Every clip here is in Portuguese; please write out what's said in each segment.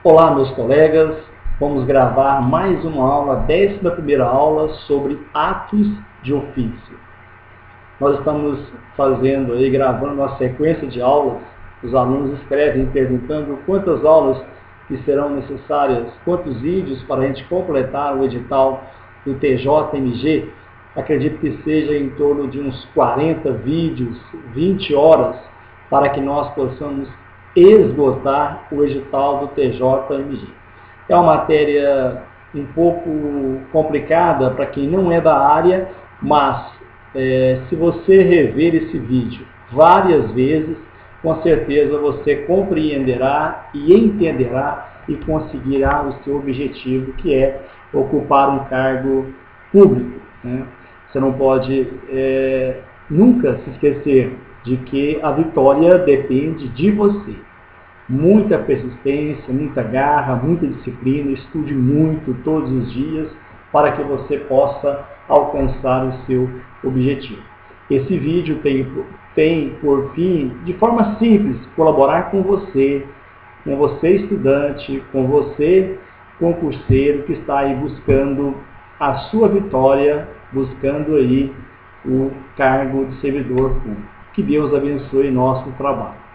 Olá, meus colegas, vamos gravar mais uma aula, a 11ª aula sobre atos de ofício. Nós estamos fazendo aí, gravando uma sequência de aulas. Os alunos escrevem perguntando quantas aulas que serão necessárias, quantos vídeos para a gente completar o edital do TJMG. Acredito que seja em torno de uns 40 vídeos, 20 horas, para que nós possamos esgotar o edital do TJMG. É uma matéria um pouco complicada para quem não é da área, mas se você rever esse vídeo várias vezes, com certeza você compreenderá e entenderá e conseguirá o seu objetivo, que é ocupar um cargo público, né? Você não pode nunca se esquecer de que a vitória depende de você. Muita persistência, muita garra, muita disciplina, estude muito todos os dias para que você possa alcançar o seu objetivo. Esse vídeo tem por fim, de forma simples, colaborar com você estudante, com você concurseiro que está aí buscando a sua vitória, buscando aí o cargo de servidor público. Que Deus abençoe nosso trabalho.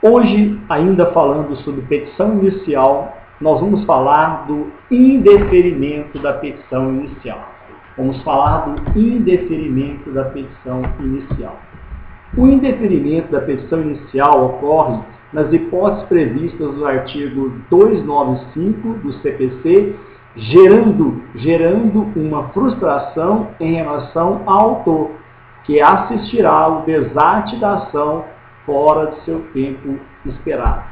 Hoje, ainda falando sobre petição inicial, nós vamos falar do indeferimento da petição inicial. Vamos falar do indeferimento da petição inicial. O indeferimento da petição inicial ocorre nas hipóteses previstas no artigo 295 do CPC, gerando uma frustração em relação ao autor, que assistirá ao desarte da ação fora de seu tempo esperado.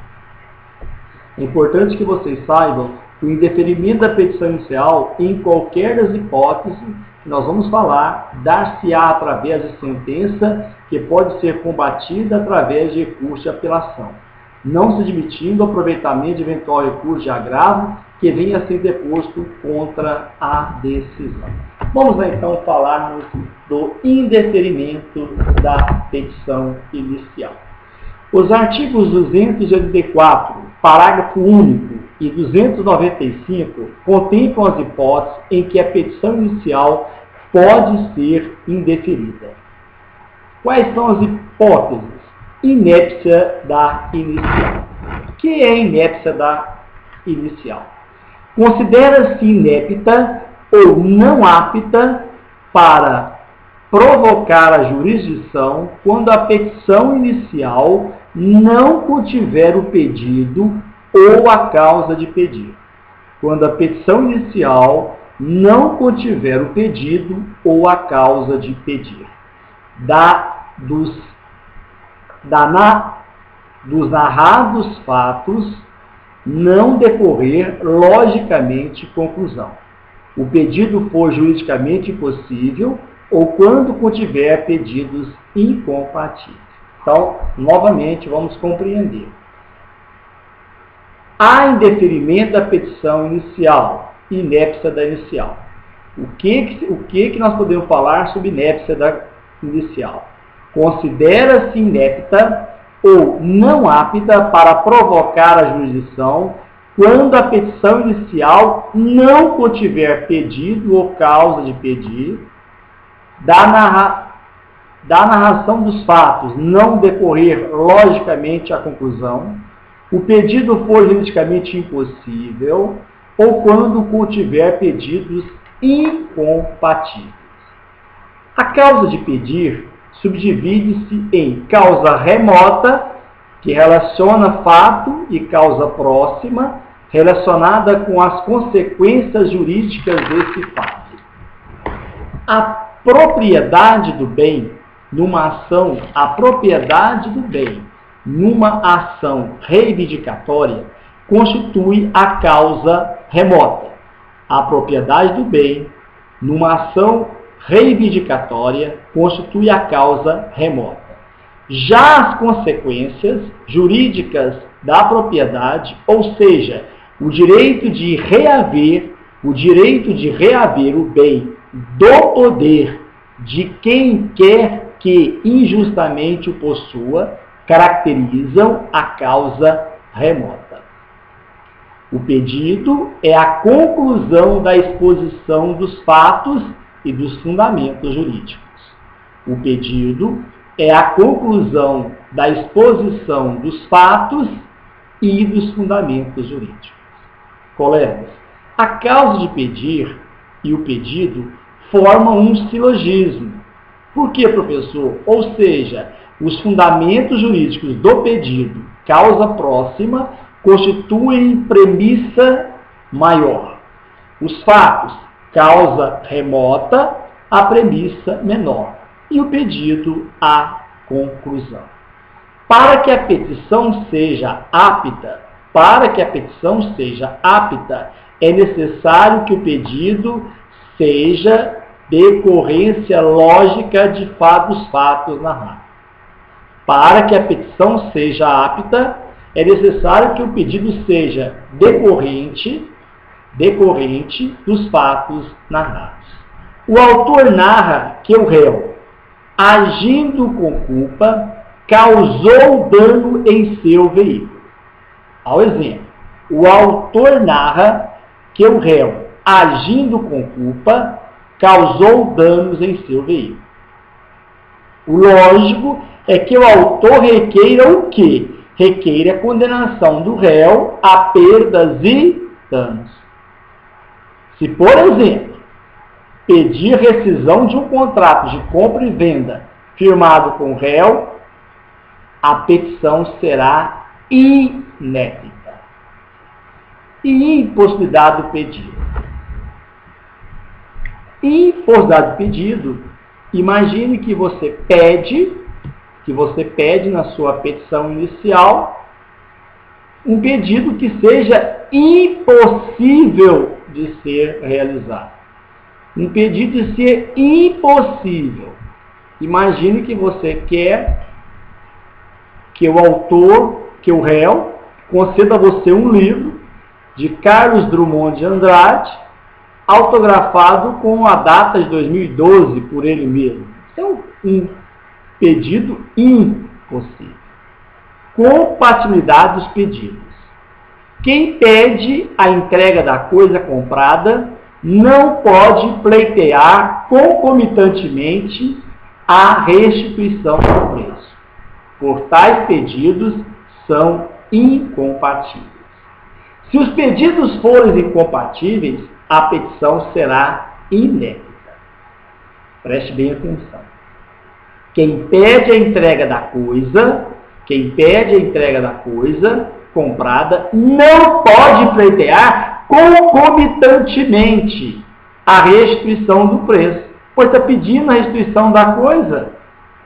É importante que vocês saibam que o indeferimento da petição inicial, em qualquer das hipóteses que nós vamos falar, dar-se-á através de sentença que pode ser combatida através de recurso de apelação, não se admitindo o aproveitamento de eventual recurso de agravo que venha a ser deposto contra a decisão. Vamos lá, então, falarmos do indeferimento da petição inicial. Os artigos 284, parágrafo único, e 295 contemplam as hipóteses em que a petição inicial pode ser indeferida. Quais são as hipóteses? Inépcia da inicial. O que é a inépcia da inicial? Considera-se inepta ou não apta para provocar a jurisdição quando a petição inicial não contiver o pedido ou a causa de pedir. Quando a petição inicial não contiver o pedido ou a causa de pedir. Dos narrados fatos não decorrer logicamente conclusão. O pedido for juridicamente impossível ou quando contiver pedidos incompatíveis. Então, novamente, vamos compreender. Há indeferimento da petição inicial, inépcia da inicial. O que nós podemos falar sobre inépcia da inicial? Considera-se inepta ou não apta para provocar a jurisdição quando a petição inicial não contiver pedido ou causa de pedir, da narração dos fatos não decorrer logicamente a conclusão, o pedido for juridicamente impossível ou quando contiver pedidos incompatíveis. A causa de pedir subdivide-se em causa remota, que relaciona fato, e causa próxima, relacionada com as consequências jurídicas desse fato. A propriedade do bem numa ação reivindicatória constitui a causa remota. A propriedade do bem numa ação reivindicatória constitui a causa remota. Já as consequências jurídicas da propriedade, ou seja, o direito de reaver o bem do poder de quem quer que injustamente o possua, caracterizam a causa remota. O pedido é a conclusão da exposição dos fatos e dos fundamentos jurídicos. O pedido é a conclusão da exposição dos fatos e dos fundamentos jurídicos. Colegas, a causa de pedir e o pedido formam um silogismo. Por quê, professor? Ou seja, os fundamentos jurídicos do pedido, causa próxima, constituem premissa maior. Os fatos, causa remota, a premissa menor. E o pedido, a conclusão. Para que a petição seja apta, é necessário que o pedido seja decorrência lógica de dos fatos narrados. Para que a petição seja apta, é necessário que o pedido seja decorrente dos fatos narrados. O autor narra que o réu, agindo com culpa, causou dano em seu veículo. Ao exemplo, o autor narra que o réu, agindo com culpa, causou danos em seu veículo. O lógico é que o autor requeira o quê? Requeira a condenação do réu a perdas e danos. Se, por exemplo, pedir rescisão de um contrato de compra e venda firmado com o réu, a petição será inédita. E impossibilidade do pedido. Impossibilidade do pedido, imagine que você pede na sua petição inicial um pedido que seja impossível de ser realizado. Um pedido de ser impossível. Imagine que você quer que o réu, conceda a você um livro de Carlos Drummond de Andrade, autografado com a data de 2012 por ele mesmo. Isso é um pedido impossível. Compatibilidade dos pedidos. Quem pede a entrega da coisa comprada não pode pleitear concomitantemente a restituição do preço. Por tais pedidos são incompatíveis. Se os pedidos forem incompatíveis, a petição será inédita. Preste bem atenção. Quem pede a entrega da coisa comprada não pode pleitear concomitantemente a restituição do preço. Pois está pedindo a restituição da coisa,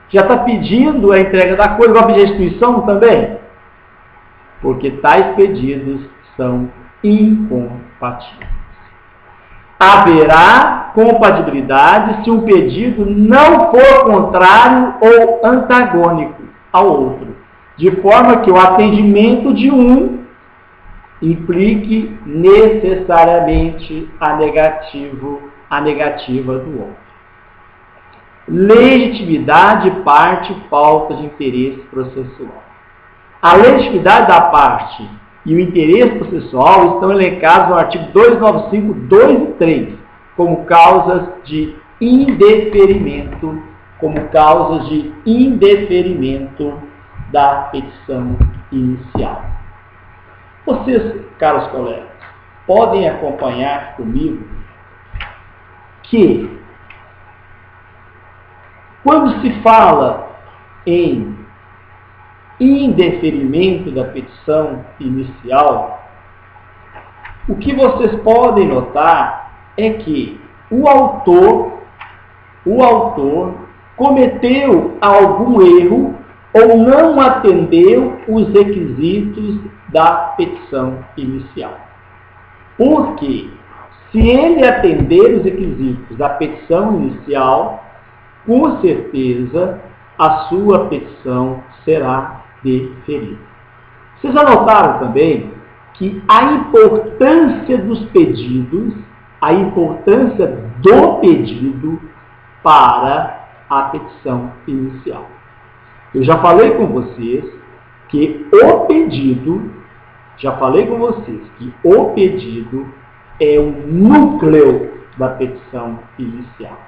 já está pedindo a entrega da coisa, vai pedir a restituição também? Porque tais pedidos são incompatíveis. Haverá compatibilidade se um pedido não for contrário ou antagônico ao outro, de forma que o atendimento de um implique necessariamente a negativa do outro. Legitimidade parte falta de interesse processual. A legitimidade da parte e o interesse processual estão elencados no artigo 295, 2 e 3, como causas de indeferimento, da petição inicial. Vocês, caros colegas, podem acompanhar comigo que, quando se fala em indeferimento da petição inicial, o que vocês podem notar é que o autor cometeu algum erro ou não atendeu os requisitos da petição inicial. Porque, se ele atender os requisitos da petição inicial, com certeza a sua petição será deferida. Vocês já notaram também que a importância dos pedidos, a importância do pedido para a petição inicial. Eu já falei com vocês que o pedido Já falei com vocês que o pedido é o núcleo da petição inicial.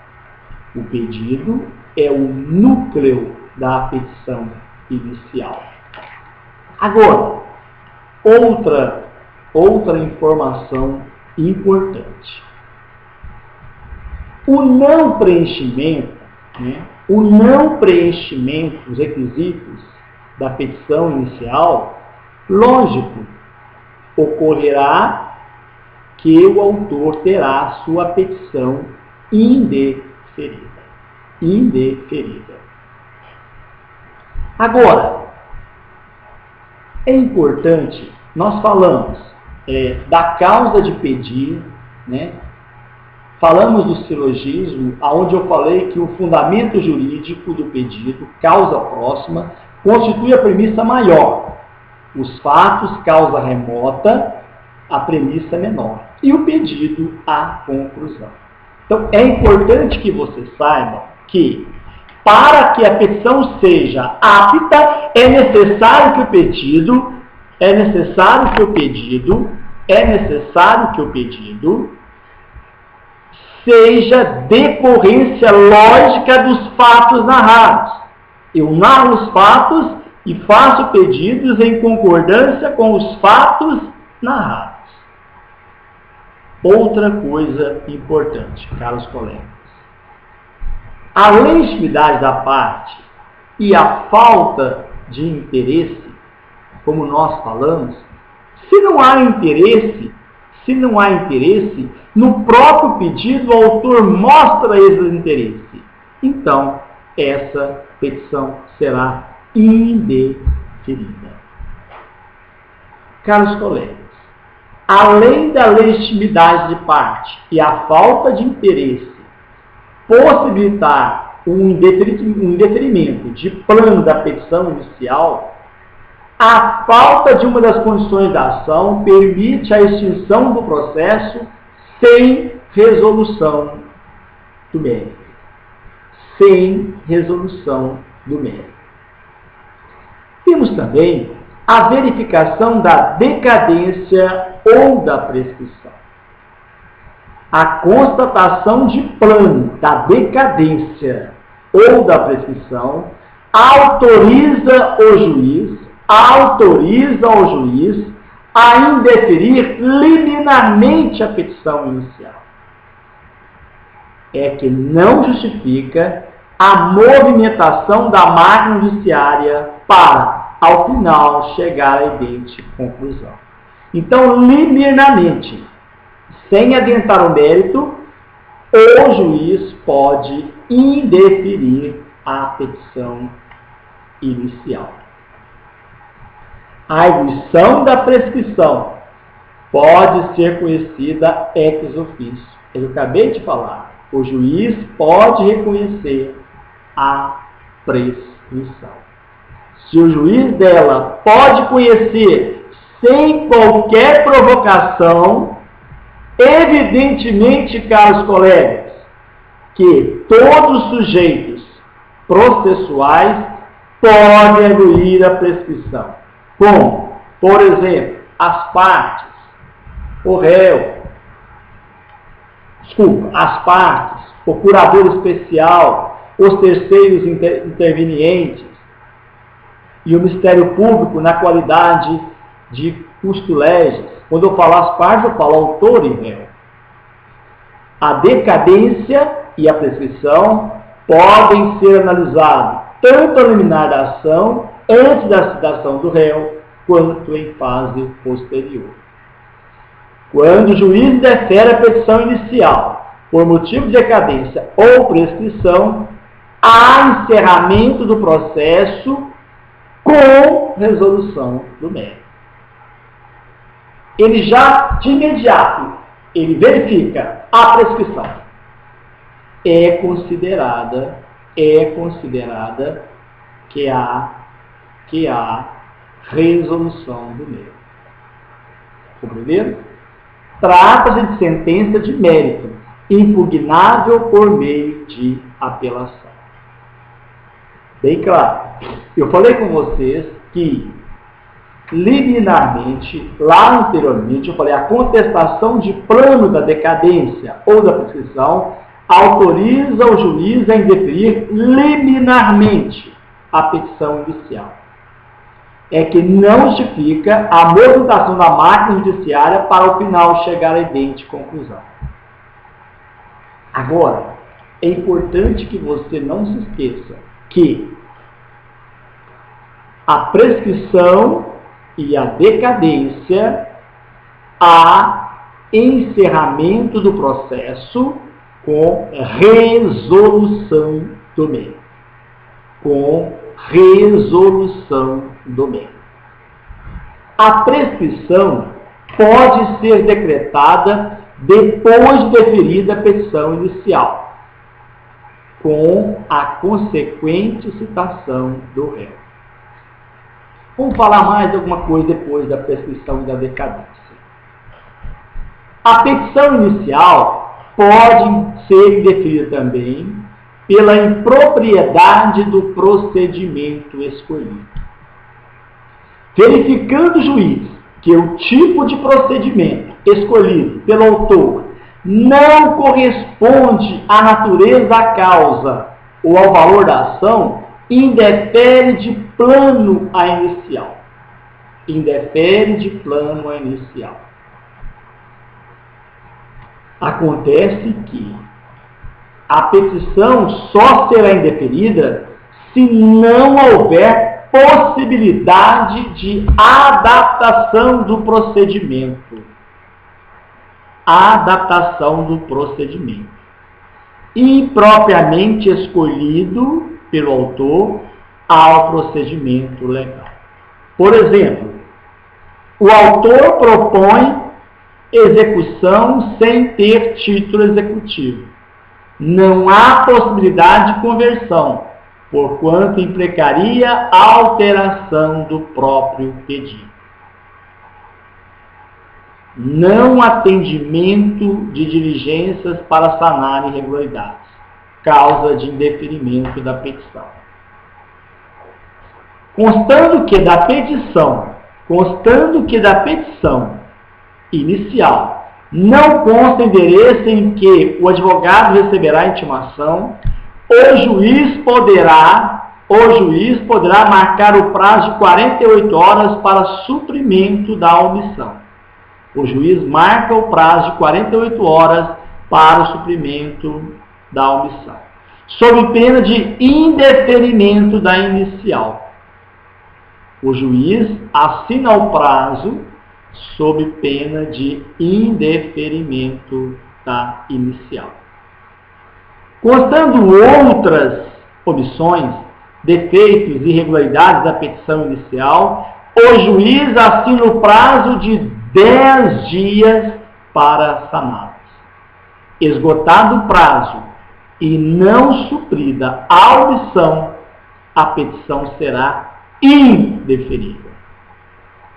O pedido é o núcleo da petição inicial. Agora, outra informação importante. O não preenchimento, dos requisitos da petição inicial, lógico, ocorrerá que o autor terá sua petição indeferida. Agora, é importante, nós falamos da causa de pedir, falamos do silogismo, onde eu falei que o fundamento jurídico do pedido, causa próxima, constitui a premissa maior. Os fatos, causa remota, a premissa menor. E o pedido, a conclusão. Então, é importante que você saiba que, para que a petição seja apta, é necessário que o pedido seja decorrência lógica dos fatos narrados. Eu narro os fatos e faço pedidos em concordância com os fatos narrados. Outra coisa importante, caros colegas. A legitimidade da parte e a falta de interesse, como nós falamos, se não há interesse, no próprio pedido o autor mostra esse interesse. Então, essa petição será indeferida. Caros colegas, além da legitimidade de parte e a falta de interesse possibilitar um indeferimento de plano da petição inicial, a falta de uma das condições da ação permite a extinção do processo sem resolução do mérito. Temos também a verificação da decadência ou da prescrição. A constatação de plano da decadência ou da prescrição autoriza o juiz a indeferir liminarmente a petição inicial. É que não justifica a movimentação da máquina judiciária para, ao final, chegar à idêntica conclusão. Então, liminarmente, sem adentrar o mérito, o juiz pode indeferir a petição inicial. A arguição da prescrição pode ser conhecida ex officio. Eu acabei de falar. O juiz pode reconhecer a prescrição. Se o juiz dela pode conhecer sem qualquer provocação, evidentemente, caros colegas, que todos os sujeitos processuais podem arguir a prescrição. Como, por exemplo, as partes, o réu, o curador especial, os terceiros intervenientes e o Ministério Público na qualidade de custo-legis. Quando eu falo as partes, eu falo autor e réu. A decadência e a prescrição podem ser analisados tanto a liminar da ação, antes da citação do réu, quanto em fase posterior. Quando o juiz defere a petição inicial por motivo de decadência ou prescrição, há encerramento do processo com resolução do mérito. Ele já, de imediato, ele verifica a prescrição. É considerada que há resolução do mérito. Compreenderam? Trata-se de sentença de mérito, impugnável por meio de apelação. Bem claro. Eu falei com vocês que liminarmente, lá anteriormente, eu falei, a contestação de plano da decadência ou da prescrição autoriza o juiz a indeferir liminarmente a petição inicial. É que não justifica a movimentação da máquina judiciária para o final chegar à evidente conclusão. Agora, é importante que você não se esqueça que a prescrição e a decadência, há encerramento do processo com resolução do bem. Com resolução do bem. A prescrição pode ser decretada depois de deferida a petição inicial, com a consequente citação do réu. Vamos falar mais alguma coisa depois da prescrição e da decadência. A petição inicial pode ser indeferida também pela impropriedade do procedimento escolhido. Verificando o juiz que o tipo de procedimento escolhido pelo autor não corresponde à natureza da causa ou ao valor da ação, indefere de plano a inicial. Indefere de plano a inicial. Acontece que a petição só será indeferida se não houver possibilidade de adaptação do procedimento. Adaptação do procedimento. Impropriamente escolhido pelo autor ao procedimento legal. Por exemplo, o autor propõe execução sem ter título executivo. Não há possibilidade de conversão, porquanto implicaria alteração do próprio pedido. Não atendimento de diligências para sanar irregularidades, causa de indeferimento da petição. Constando que da petição inicial não consta endereço em que o advogado receberá a intimação, o juiz poderá marcar o prazo de 48 horas para suprimento da omissão. O juiz marca o prazo de 48 horas para o suprimento da omissão, sob pena de indeferimento da inicial. O juiz assina o prazo sob pena de indeferimento da inicial. Constando outras omissões, defeitos e irregularidades da petição inicial, o juiz assina o prazo de 10 dias para saná-las. Esgotado o prazo e não suprida a omissão, a petição será indeferida.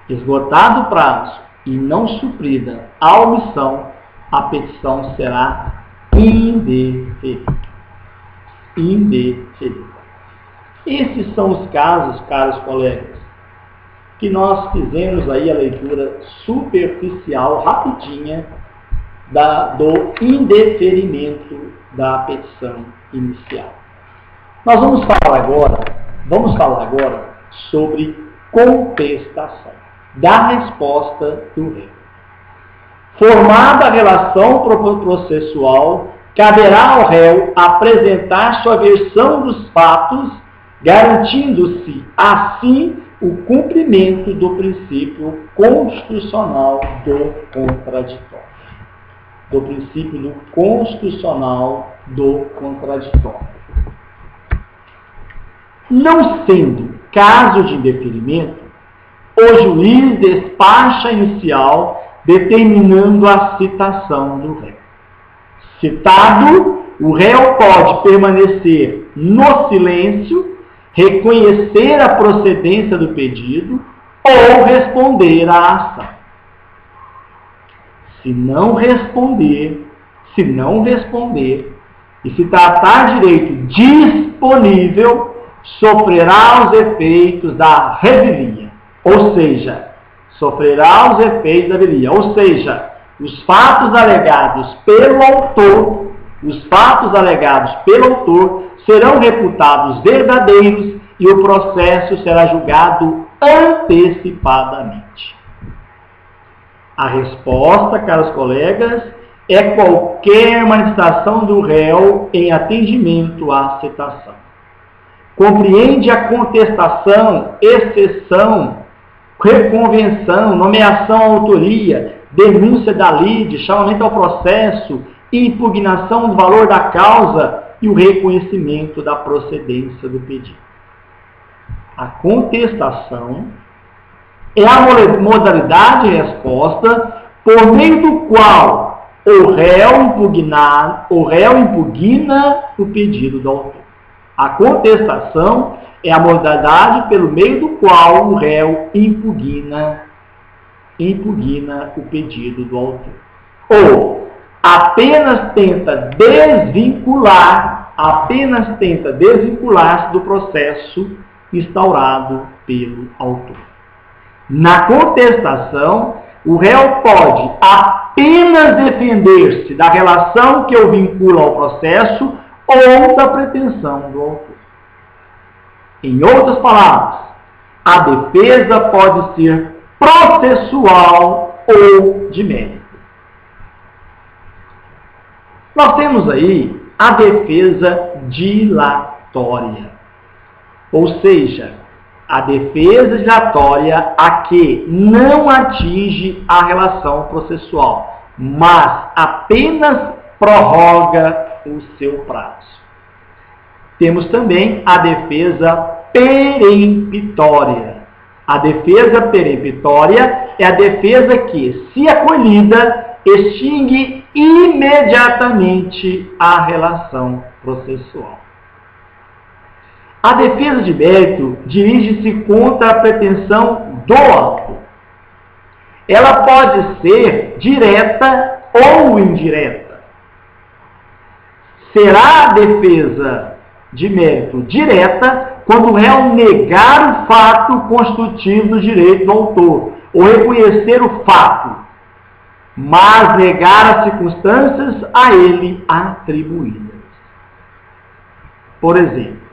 Esgotado o prazo e não suprida a omissão, a petição será indeferida. Indeferida. Esses são os casos, caros colegas, que nós fizemos aí a leitura superficial, rapidinha, do indeferimento da petição inicial. Nós vamos falar agora sobre contestação da resposta do réu. Formada a relação processual, caberá ao réu apresentar sua versão dos fatos, garantindo-se, assim, o cumprimento do princípio constitucional do contraditório. Do princípio do constitucional do contraditório. Não sendo caso de indeferimento, o juiz despacha a inicial determinando a citação do réu. Citado, o réu pode permanecer no silêncio, reconhecer a procedência do pedido ou responder à ação. Se não responder e se tratar direito disponível, sofrerá os efeitos da revelia ou seja, sofrerá os efeitos da revelia. Ou seja, os fatos alegados pelo autor, serão reputados verdadeiros e o processo será julgado antecipadamente. A resposta, caros colegas, é qualquer manifestação do réu em atendimento à citação. Compreende a contestação, exceção, reconvenção, nomeação à autoria, denúncia da lide, chamamento ao processo, impugnação do valor da causa e o reconhecimento da procedência do pedido. A contestação é a modalidade de resposta por meio do qual o réu impugna o pedido do autor. A contestação é a modalidade pelo meio do qual o réu impugna o pedido do autor. Ou apenas tenta desvincular-se do processo instaurado pelo autor. Na contestação, o réu pode apenas defender-se da relação que o vincula ao processo ou da pretensão do autor. Em outras palavras, a defesa pode ser processual ou de mérito. Nós temos aí a defesa dilatória, ou seja, a defesa dilatória a que não atinge a relação processual, mas apenas prorroga o seu prazo. Temos também a defesa peremptória. A defesa peremptória é a defesa que, se acolhida, extingue imediatamente a relação processual. A defesa de mérito dirige-se contra a pretensão do autor. Ela pode ser direta ou indireta. Será a defesa de mérito direta quando o réu negar o fato constitutivo do direito do autor, ou reconhecer o fato, mas negar as circunstâncias a ele atribuídas. Por exemplo,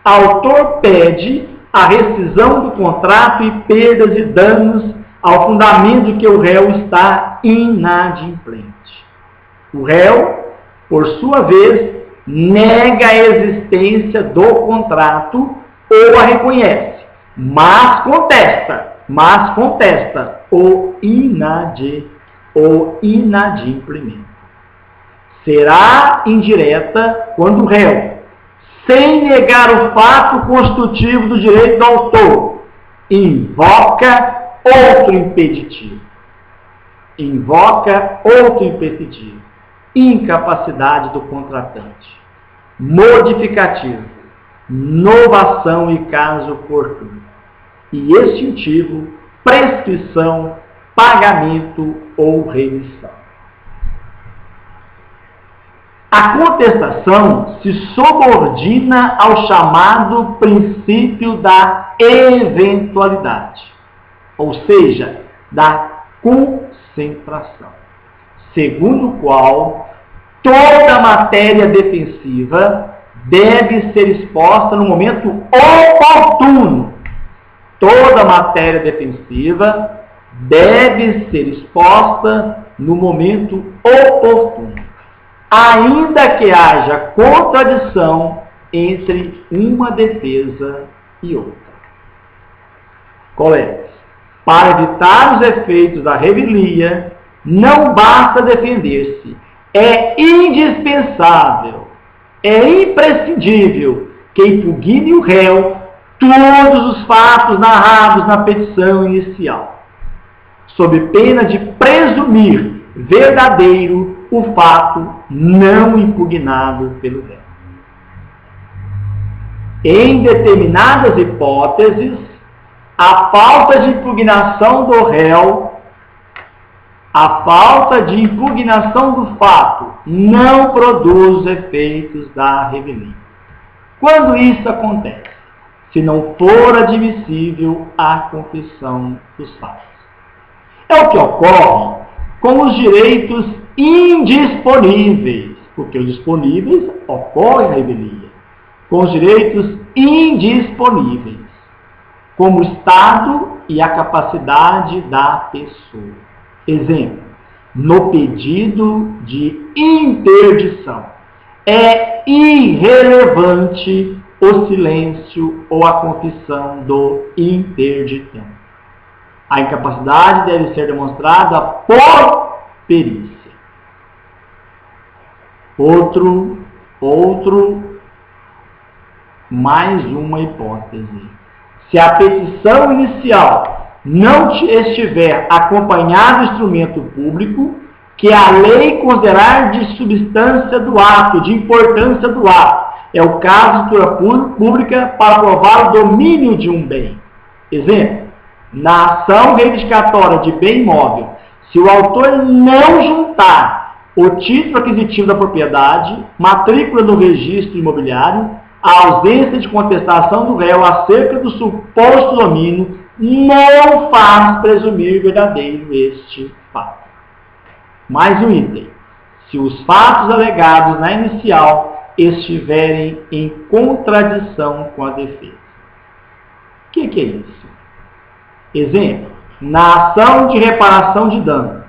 o autor pede a rescisão do contrato e perdas e danos ao fundamento de que o réu está inadimplente. O réu, por sua vez, nega a existência do contrato ou a reconhece, mas contesta o inadimplemento. Será indireta quando o réu, sem negar o fato constitutivo do direito do autor, invoca outro impeditivo. Incapacidade do contratante, modificativo, novação e caso oportuno, e extintivo, prescrição, pagamento ou remissão. A contestação se subordina ao chamado princípio da eventualidade, ou seja, da concentração, segundo o qual toda matéria defensiva deve ser exposta no momento oportuno. Toda matéria defensiva deve ser exposta no momento oportuno, ainda que haja contradição entre uma defesa e outra. Colegas, para evitar os efeitos da revelia, não basta defender-se. É indispensável, é imprescindível que impugne o réu todos os fatos narrados na petição inicial, sob pena de presumir verdadeiro o fato não impugnado pelo réu. Em determinadas hipóteses, a falta de impugnação do réu, a falta de impugnação do fato não produz efeitos da revelia. Quando isso acontece? se não for admissível a confissão dos fatos. É o que ocorre com os direitos indisponíveis, porque os disponíveis ocorrem na revelia, com os direitos indisponíveis, como o estado e a capacidade da pessoa. Exemplo, no pedido de interdição. É irrelevante o silêncio ou a confissão do interditante. A incapacidade deve ser demonstrada por perícia. Mais uma hipótese. Se a petição inicial não estiver acompanhada do instrumento público, que a lei considerar de substância do ato, de importância do ato, é o caso de escritura pública para provar o domínio de um bem. Exemplo, na ação reivindicatória de bem imóvel, se o autor não juntar o título aquisitivo da propriedade, matrícula no registro imobiliário, a ausência de contestação do réu acerca do suposto domínio não faz presumir verdadeiro este fato. Mais um item. Se os fatos alegados na inicial estiverem em contradição com a defesa. O que é isso? Exemplo, na ação de reparação de danos,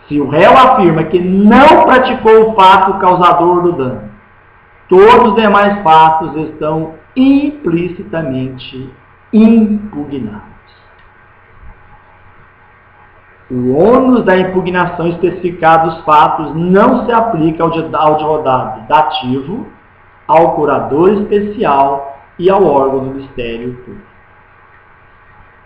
se o réu afirma que não praticou o fato causador do dano, todos os demais fatos estão implicitamente impugnados. O ônus da impugnação especificado dos fatos não se aplica ao advogado dativo, ao curador especial e ao órgão do Ministério Público.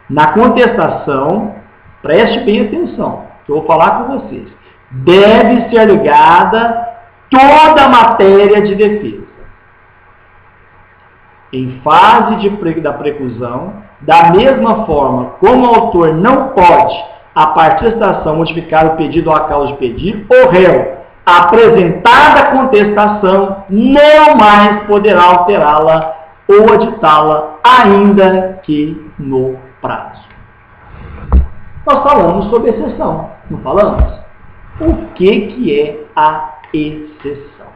Na contestação, preste bem atenção, que eu vou falar com vocês, deve ser ligada toda a matéria de defesa. Em fase da preclusão, da mesma forma como o autor não pode, a partir da citação, modificar o pedido ou a causa de pedir, o réu, apresentada a contestação, não mais poderá alterá-la ou aditá-la, ainda que no prazo. Nós falamos sobre exceção, não falamos? O que é a exceção?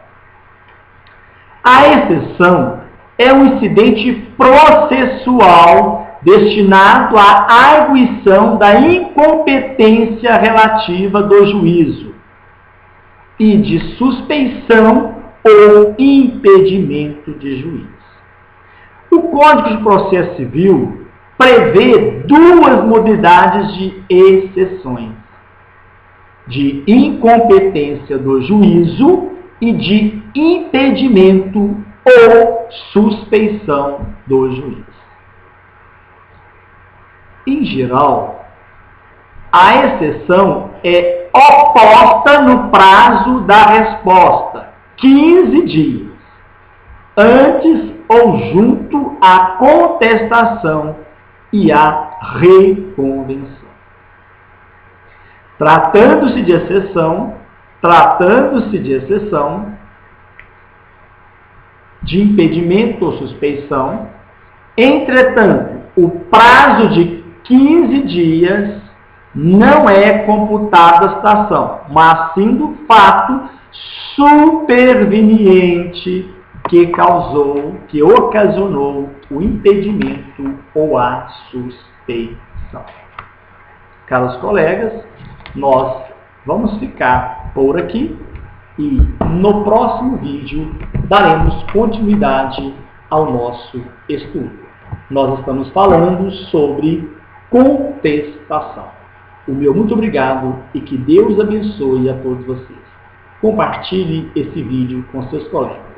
A exceção é um incidente processual destinado à arguição da incompetência relativa do juízo e de suspeição ou impedimento de juízo. O Código de Processo Civil prevê duas modalidades de exceções: de incompetência do juízo e de impedimento ou suspeição do juiz. Em geral, a exceção é oposta no prazo da resposta, 15 dias, antes ou junto à contestação e à reconvenção. Tratando-se de exceção, de impedimento ou suspeição, entretanto, o prazo de 15 dias não é computado a citação, mas sim do fato superveniente que ocasionou o impedimento ou a suspeição. Caros colegas, nós vamos ficar por aqui e no próximo vídeo daremos continuidade ao nosso estudo. Nós estamos falando sobre contestação. O meu muito obrigado e que Deus abençoe a todos vocês. Compartilhe esse vídeo com seus colegas.